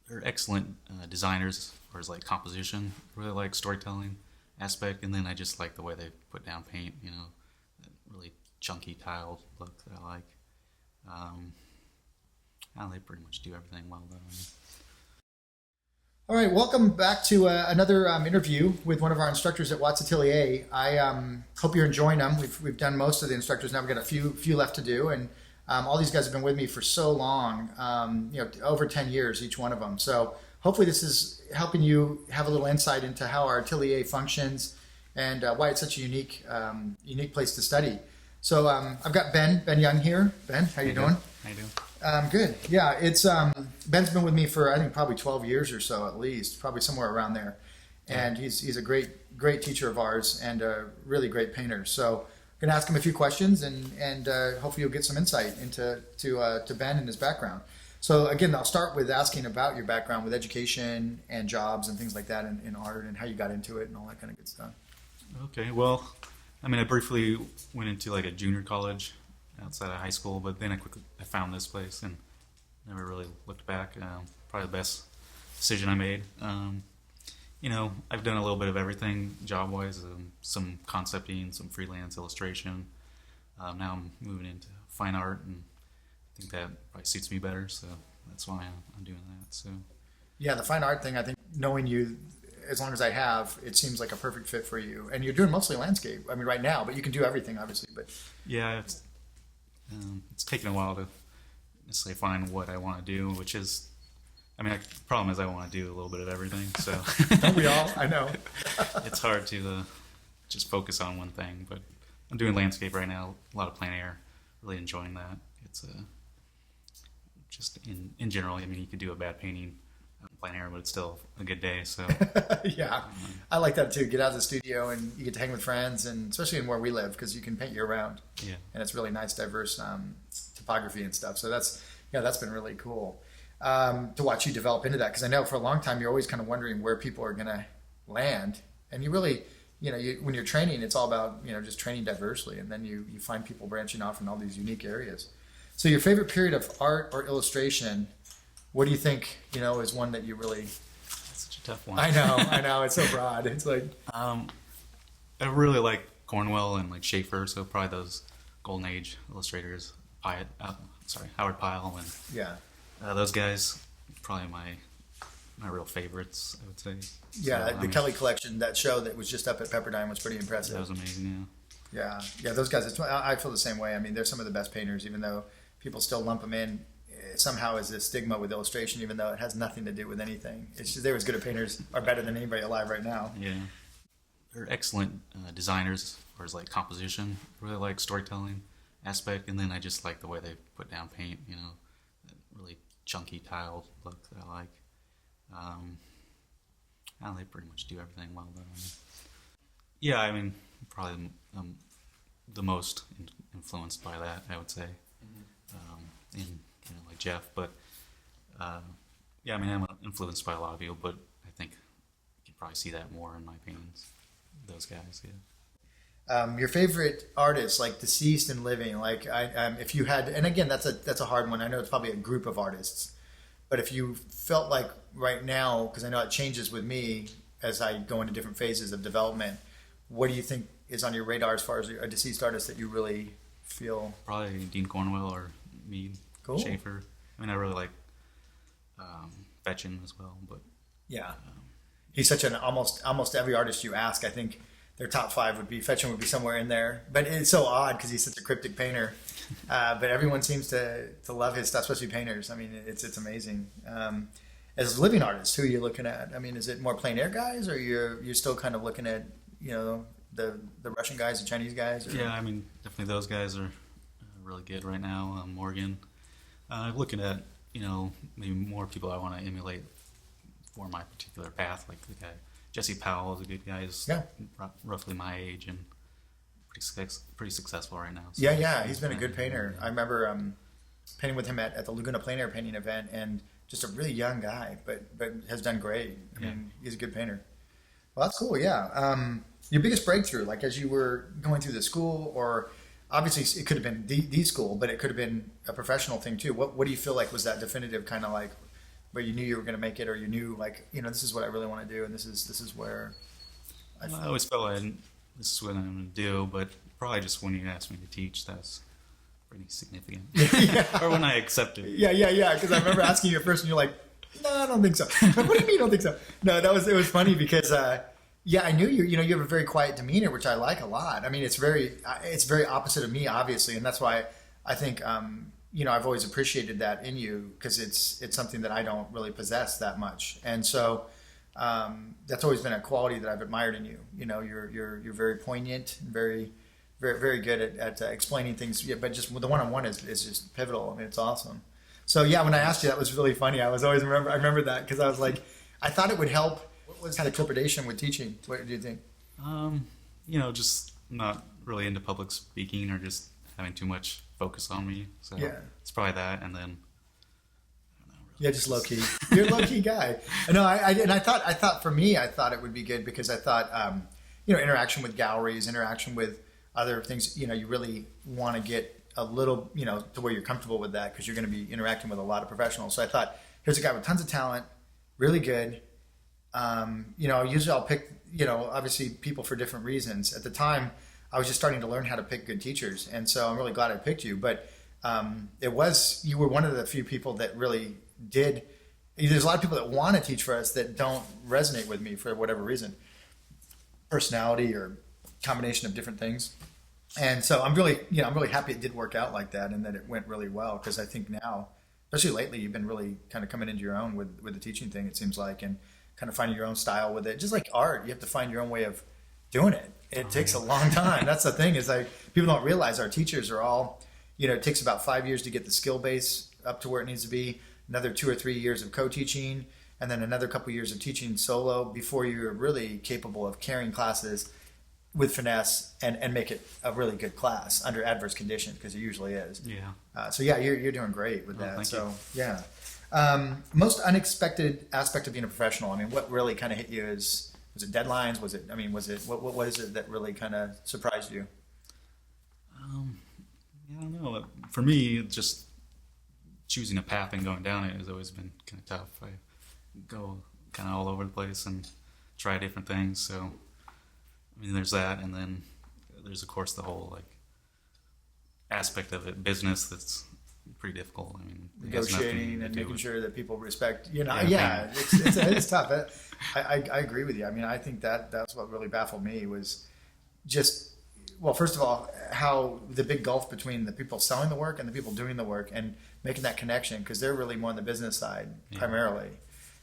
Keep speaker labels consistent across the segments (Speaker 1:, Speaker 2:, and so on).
Speaker 1: they're excellent designers as far as like composition. Really like storytelling aspect, and then I just like the way they put down paint. That really chunky tile look that I like. Um, they pretty much do everything well though.
Speaker 2: All right, welcome back to another interview with one of our instructors at Watts Atelier. I hope you're enjoying them. We've done most of the instructors now. We've got a few left to do, and all these guys have been with me for so long, over 10 years, each one of them. So hopefully this is helping you have a little insight into how our atelier functions and why it's such a unique place to study. So I've got Ben Young here. Ben, how you doing?
Speaker 1: How you doing?
Speaker 2: Good. Yeah, it's Ben's been with me for I think probably 12 years or so at least, probably somewhere around there. And he's a great teacher of ours and a really great painter. So I'm gonna ask him a few questions and hopefully you'll get some insight into to Ben and his background. So again, I'll start with asking about your background with education and jobs and things like that in art and how you got into it and all that kind of good stuff.
Speaker 1: Okay, well, I briefly went into like a junior college outside of high school, but then I found this place and never really looked back. Probably the best decision I made. I've done a little bit of everything job-wise, some concepting, some freelance illustration. Now I'm moving into fine art, and I think that probably suits me better, so that's why I'm doing that. So
Speaker 2: yeah, the fine art thing, I think knowing you as long as I have, it seems like a perfect fit for you. And you're doing mostly landscape, right now, but you can do everything, obviously. But
Speaker 1: yeah, it's taken a while to necessarily find what I want to do, which is, the problem is I want to do a little bit of everything. So
Speaker 2: don't we all? I know.
Speaker 1: It's hard to just focus on one thing. But I'm doing landscape right now, a lot of plein air. Really enjoying that. It's just in general. You could do a bad painting in plein air, but it's still a good day. So
Speaker 2: yeah, I like that too. Get out of the studio and you get to hang with friends, and especially in where we live, because you can paint year round.
Speaker 1: Yeah,
Speaker 2: and it's really nice, diverse topography and stuff. So that's been really cool to watch you develop into that. Because I know for a long time you're always kind of wondering where people are going to land, and you really, when you're training, it's all about just training diversely, and then you find people branching off in all these unique areas. So your favorite period of art or illustration? What do you think, is one that you really...
Speaker 1: That's such a tough one.
Speaker 2: I know. It's so broad. It's like...
Speaker 1: I really like Cornwell and like Schaefer, so probably those Golden Age illustrators. Howard Pyle and
Speaker 2: yeah,
Speaker 1: those guys, probably my real favorites, I would say.
Speaker 2: Yeah, so, the Kelly collection, that show that was just up at Pepperdine was pretty impressive.
Speaker 1: That was amazing,
Speaker 2: yeah. Yeah, those guys, I feel the same way. They're some of the best painters, even though people still lump them in somehow as a stigma with illustration, even though it has nothing to do with anything. It's just they're as good at painters, are better than anybody alive right now.
Speaker 1: Yeah, they're excellent designers as far as like composition. Really like storytelling aspect, and then I just like the way they put down paint. That really chunky tile look that I like. They pretty much do everything well though. Yeah, probably the most influenced by that, I would say. In like Jeff, but I'm influenced by a lot of people, but I think you can probably see that more in my paintings. Those guys, yeah.
Speaker 2: Your favorite artists, like deceased and living, like if you had, and again, that's a hard one. I know it's probably a group of artists, but if you felt like right now, because I know it changes with me as I go into different phases of development, what do you think is on your radar as far as a deceased artist that you really feel?
Speaker 1: Probably Dean Cornwell or Mead.
Speaker 2: Cool.
Speaker 1: Schaefer. I really like Fetchin as well, but
Speaker 2: yeah, he's such an almost every artist you ask, I think their top five would be Fetchin would be somewhere in there. But it's so odd because he's such a cryptic painter. But everyone seems to love his stuff, especially painters. It's amazing. As living artists, who are you looking at? Is it more plein air guys, or you're still kind of looking at the Russian guys, the Chinese guys? Or?
Speaker 1: Yeah, definitely those guys are really good right now. Morgan. I'm looking at, maybe more people I want to emulate for my particular path, like the guy, Jesse Powell is a good guy. He's roughly my age and pretty successful right now. So,
Speaker 2: yeah, he's been a good painter. I remember painting with him at the Laguna Plein Air painting event, and just a really young guy, but has done great. He's a good painter. Well, that's cool, yeah. Your biggest breakthrough, like as you were going through the school, or obviously it could have been the school, but it could have been a professional thing too. What do you feel like was that definitive kind of like, where you knew you were going to make it, or you knew like, this is what I really want to do, and this is where
Speaker 1: I always felt like this is what I'm going to do, but probably just when you asked me to teach, that's pretty significant.
Speaker 2: Yeah.
Speaker 1: Or when I accepted.
Speaker 2: Yeah. Because I remember asking you at first, and you're like, "No, I don't think so." Like, what do you mean, you don't think so? No, it was funny because, I knew you. You have a very quiet demeanor, which I like a lot. I mean, it's very opposite of me, obviously, and that's why I think, I've always appreciated that in you, because it's something that I don't really possess that much, and so that's always been a quality that I've admired in you. You're very poignant, and very, very, very good at explaining things. Yeah, but just the one-on-one is just pivotal. I mean, it's awesome. So yeah, when I asked you, that was really funny. I remember that because I was like, I thought it would help. What was kind of trepidation with teaching? What do you think?
Speaker 1: Just not really into public speaking, or just having too much focus on me. So
Speaker 2: Yeah.
Speaker 1: it's probably that, and then
Speaker 2: Yeah, just low key. You're a low key guy. No, I thought for me, I thought it would be good because I thought, interaction with galleries, interaction with other things. You really want to get a little, to where you're comfortable with that, because you're going to be interacting with a lot of professionals. So I thought, here's a guy with tons of talent, really good. Usually I'll pick, obviously people for different reasons. At the time, I was just starting to learn how to pick good teachers, and so I'm really glad I picked you. But you were one of the few people that really did. There's a lot of people that want to teach for us that don't resonate with me for whatever reason, personality or combination of different things. And so I'm really happy it did work out like that, and that it went really well, because I think now, especially lately, you've been really kind of coming into your own with the teaching thing, it seems like, and kind of finding your own style with it. Just like art, you have to find your own way of doing it. It takes a long time. That's the thing, is like, people don't realize our teachers are all, it takes about 5 years to get the skill base up to where it needs to be, another 2 or 3 years of co-teaching, and then another couple years of teaching solo before you're really capable of carrying classes with finesse and make it a really good class under adverse conditions, because it usually is.
Speaker 1: Yeah.
Speaker 2: You're doing great with that.
Speaker 1: Thank
Speaker 2: So
Speaker 1: you.
Speaker 2: yeah. Most unexpected aspect of being a professional. I mean, what really kind of hit you was it deadlines? Was it what is it that really kind of surprised you?
Speaker 1: I don't know. For me, just choosing a path and going down it has always been kind of tough. I go kind of all over the place and try different things. So, there's that, and then there's of course the whole aspect of it, business, that's pretty difficult.
Speaker 2: Negotiating and making sure that people respect.
Speaker 1: Yeah.
Speaker 2: It's tough. I agree with you. I think that's what really baffled me, was just, well, first of all, how the big gulf between the people selling the work and the people doing the work, and making that connection, because they're really more on the business side primarily,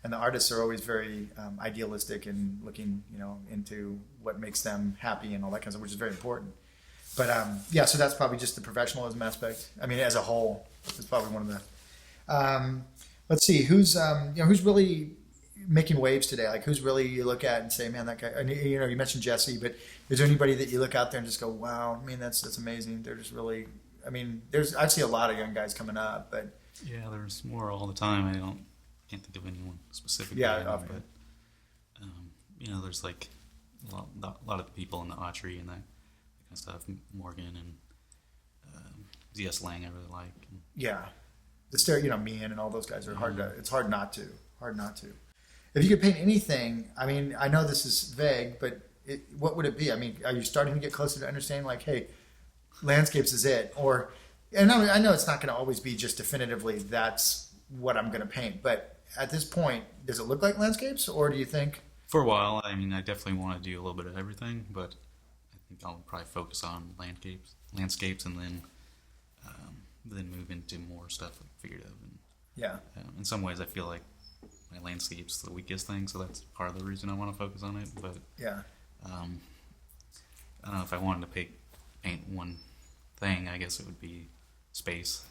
Speaker 2: and the artists are always very idealistic and looking, into what makes them happy and all that kind of stuff, which is very important. But so that's probably just the professionalism aspect. As a whole, it's probably one of the. Let's see, who's really making waves today? Like, who's really you look at and say, man, that guy. And, you mentioned Jesse, but is there anybody that you look out there and just go, wow, that's amazing. They're just really. I see a lot of young guys coming up, but
Speaker 1: yeah, there's more all the time. I can't think of anyone specifically.
Speaker 2: Yeah,
Speaker 1: but there's like a lot of the people in the archery and that kind of stuff. Morgan and Z.S. Lang, I really like.
Speaker 2: Yeah, Meehan and all those guys are hard to. It's hard not to. If you could paint anything, I know this is vague, but what would it be? Are you starting to get closer to understanding, like, hey, landscapes is it? Or, and I know it's not going to always be just definitively that's what I'm going to paint, but at this point, does it look like landscapes, or do you think?
Speaker 1: For a while, I definitely want to do a little bit of everything, but I think I'll probably focus on landscapes, and then move into more stuff like figurative. And
Speaker 2: yeah,
Speaker 1: in some ways, I feel like my landscape's the weakest thing, so that's part of the reason I want to focus on it. But
Speaker 2: yeah,
Speaker 1: I don't know if I wanted to paint one thing. I guess it would be space.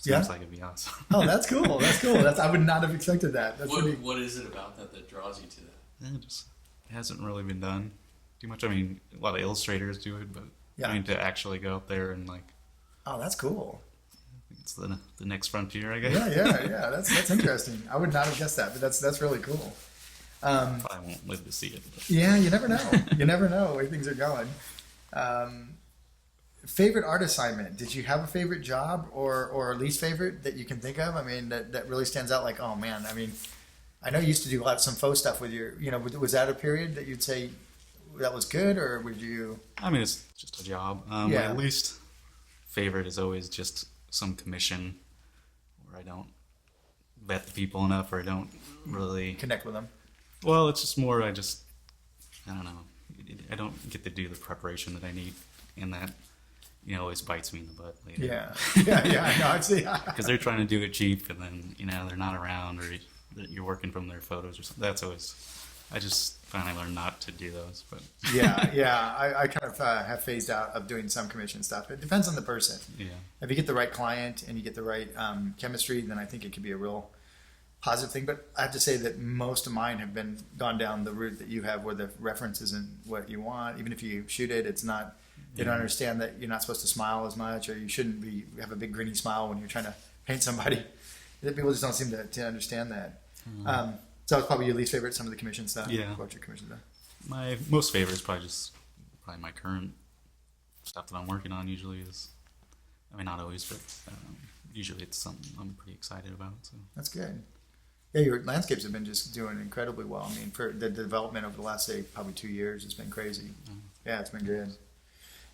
Speaker 1: Seems like it'd be awesome.
Speaker 2: Oh, that's cool. I would not have expected that.
Speaker 3: What is it about that draws you to that?
Speaker 1: It just hasn't really been done too much. A lot of illustrators do it, but to actually go up there and
Speaker 2: oh, that's cool.
Speaker 1: It's the next frontier, I guess.
Speaker 2: Yeah. That's interesting. I would not have guessed that, but that's really cool.
Speaker 1: Probably won't live to see it. But.
Speaker 2: Yeah, you never know. You never know where things are going. favorite art assignment. Did you have a favorite job or least favorite that you can think of? I mean, that really stands out. Like, oh man, I mean, I know you used to do some faux stuff with your, was that a period that you'd say that was good, or would you?
Speaker 1: I mean, it's just a job.
Speaker 2: Yeah.
Speaker 1: My least favorite is always just some commission where I don't vet the people enough, or I don't really
Speaker 2: Connect with them.
Speaker 1: Well, it's just more. I don't know. I don't get to do the preparation that I need, and that always bites me in the butt later.
Speaker 2: Yeah, yeah. I know. I'd say.
Speaker 1: Because they're trying to do it cheap, and then they're not around, or you're working from their photos or something. That's always. I just finally learned not to do those, but
Speaker 2: yeah. I kind of have phased out of doing some commission stuff. It depends on the person.
Speaker 1: yeah,
Speaker 2: If you get the right client and you get the right chemistry, then I think it could be a real positive thing. But I have to say that most of mine have gone down the route that you have, where the reference isn't what you want. Even if you shoot it, it's not. They don't understand that you're not supposed to smile as much, or you shouldn't have a big grinny smile when you're trying to paint somebody. People just don't seem to understand that. So that was probably your least favorite, some of the commission stuff.
Speaker 1: Yeah.
Speaker 2: What your commission stuff?
Speaker 1: my most favorite is probably my current stuff that I'm working on. Usually is, I mean, not always, but usually it's something I'm pretty excited about. So
Speaker 2: That's good. Yeah, your landscapes have been just doing incredibly well. I mean, for the development over the last, say, probably 2 years, it's been crazy. Yeah, it's been good.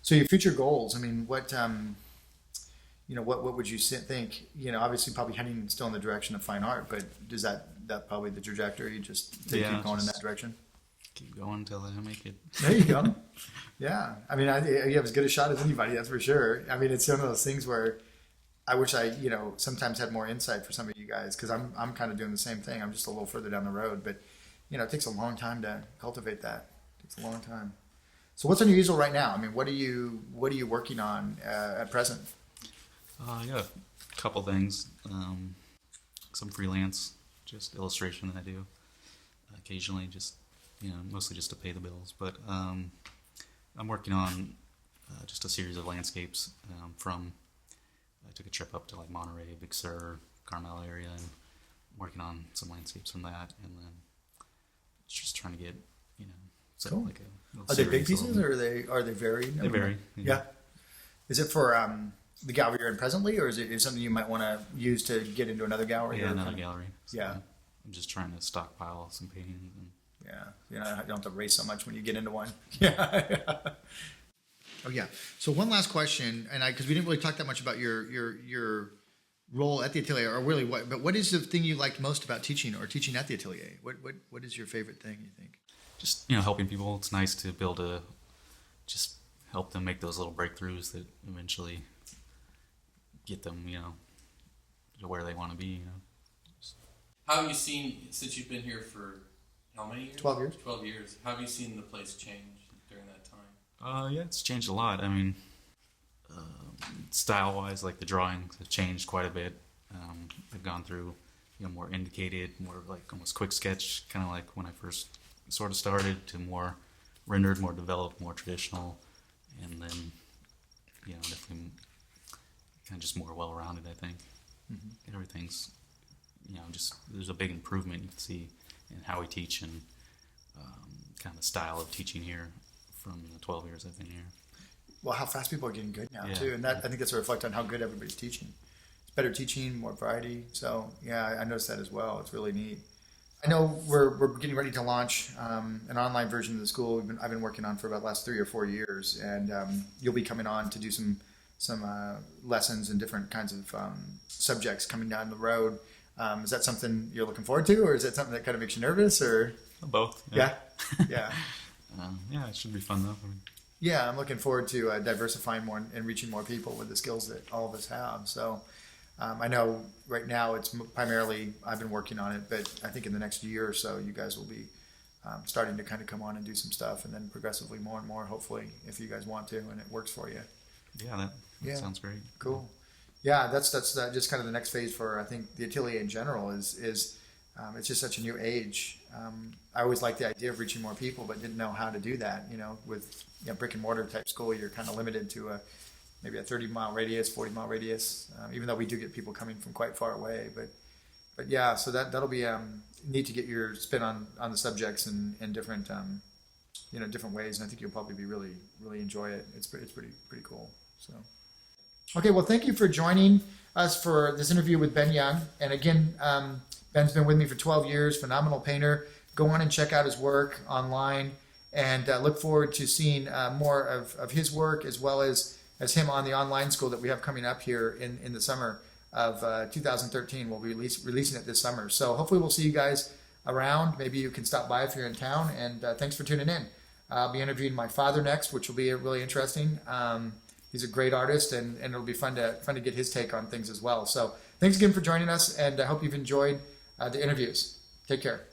Speaker 2: So your future goals, I mean, what would you think? Obviously probably heading still in the direction of fine art, but does that probably the trajectory, just to keep going in that direction?
Speaker 1: keep going until I make it.
Speaker 2: There you go. Yeah. I mean, you have as good a shot as anybody, that's for sure. I mean, it's one of those things where I wish I, sometimes had more insight for some of you guys, because I'm kind of doing the same thing. I'm just a little further down the road, but it takes a long time to cultivate that. It takes a long time. So what's on your easel right now? I mean, what are you working on at present?
Speaker 1: Yeah, a couple things. Some freelance, just illustration that I do occasionally, just mostly just to pay the bills. But I'm working on just a series of landscapes I took a trip up to like Monterey, Big Sur, Carmel area, and I'm working on some landscapes from that, and then just trying to get set
Speaker 2: Cool.
Speaker 1: like a little
Speaker 2: Are they big
Speaker 1: series
Speaker 2: pieces, or are they varied?
Speaker 1: They vary.
Speaker 2: Yeah. Is it for the gallery you're in presently, or is it something you might want to use to get into another gallery?
Speaker 1: Yeah,
Speaker 2: or
Speaker 1: another
Speaker 2: kinda-
Speaker 1: gallery. So
Speaker 2: Yeah.
Speaker 1: I'm just trying to stockpile some paintings. And
Speaker 2: Yeah, you don't have to race so much when you get into one. Yeah. Oh yeah. So one last question, and because we didn't really talk that much about your role at the atelier, or really what is the thing you liked most about teaching or teaching at the atelier? What is your favorite thing, you think?
Speaker 1: just helping people. It's nice to be able to just help them make those little breakthroughs that eventually get them to where they want to be.
Speaker 3: How have you seen, since you've been here for how many years?
Speaker 2: 12 years.
Speaker 3: 12 years. How have you seen the place change during that time?
Speaker 1: Yeah, it's changed a lot. I mean, style-wise, like the drawings have changed quite a bit. They've gone through, more indicated, more like almost quick sketch, kind of like when I first sort of started, to more rendered, more developed, more traditional, and then, definitely kind of just more well-rounded, I think. Mm-hmm. Everything's, just there's a big improvement you can see in how we teach and kind of the style of teaching here from the 12 years I've been here.
Speaker 2: Well, how fast people are getting good now
Speaker 1: Yeah.
Speaker 2: too, and I think that's a reflect on how good everybody's teaching. It's better teaching, more variety. So yeah, I noticed that as well. It's really neat. I know we're getting ready to launch an online version of the school I've been working on for about the last 3 or 4 years, and you'll be coming on to do some lessons and different kinds of subjects coming down the road. Is that something you're looking forward to, or is that something that kind of makes you nervous, or?
Speaker 1: Both.
Speaker 2: Yeah. Yeah.
Speaker 1: Yeah, it should be fun though.
Speaker 2: Yeah, I'm looking forward to diversifying more and reaching more people with the skills that all of us have. So I know right now it's primarily I've been working on it, but I think in the next year or so you guys will be starting to kind of come on and do some stuff, and then progressively more and more, hopefully, if you guys want to and it works for you.
Speaker 1: Yeah, that sounds great.
Speaker 2: Cool. Yeah, that's just kind of the next phase for, I think, the atelier in general is it's just such a new age. I always liked the idea of reaching more people, but didn't know how to do that. With brick and mortar type school, you're kind of limited to maybe a 30-mile radius, 40-mile radius, even though we do get people coming from quite far away. But yeah, so that'll be neat to get your spin on the subjects in different different ways, and I think you'll probably be really enjoy it. It's pretty cool. So, okay, well, thank you for joining us for this interview with Ben Young. And again, Ben's been with me for 12 years, phenomenal painter. Go on and check out his work online, and look forward to seeing more of his work, as well as him on the online school that we have coming up here in the summer of 2013. We'll be releasing it this summer. So hopefully we'll see you guys around. Maybe you can stop by if you're in town. And thanks for tuning in. I'll be interviewing my father next, which will be really interesting. He's a great artist, and it'll be fun to get his take on things as well. So thanks again for joining us, and I hope you've enjoyed the interviews. Take care.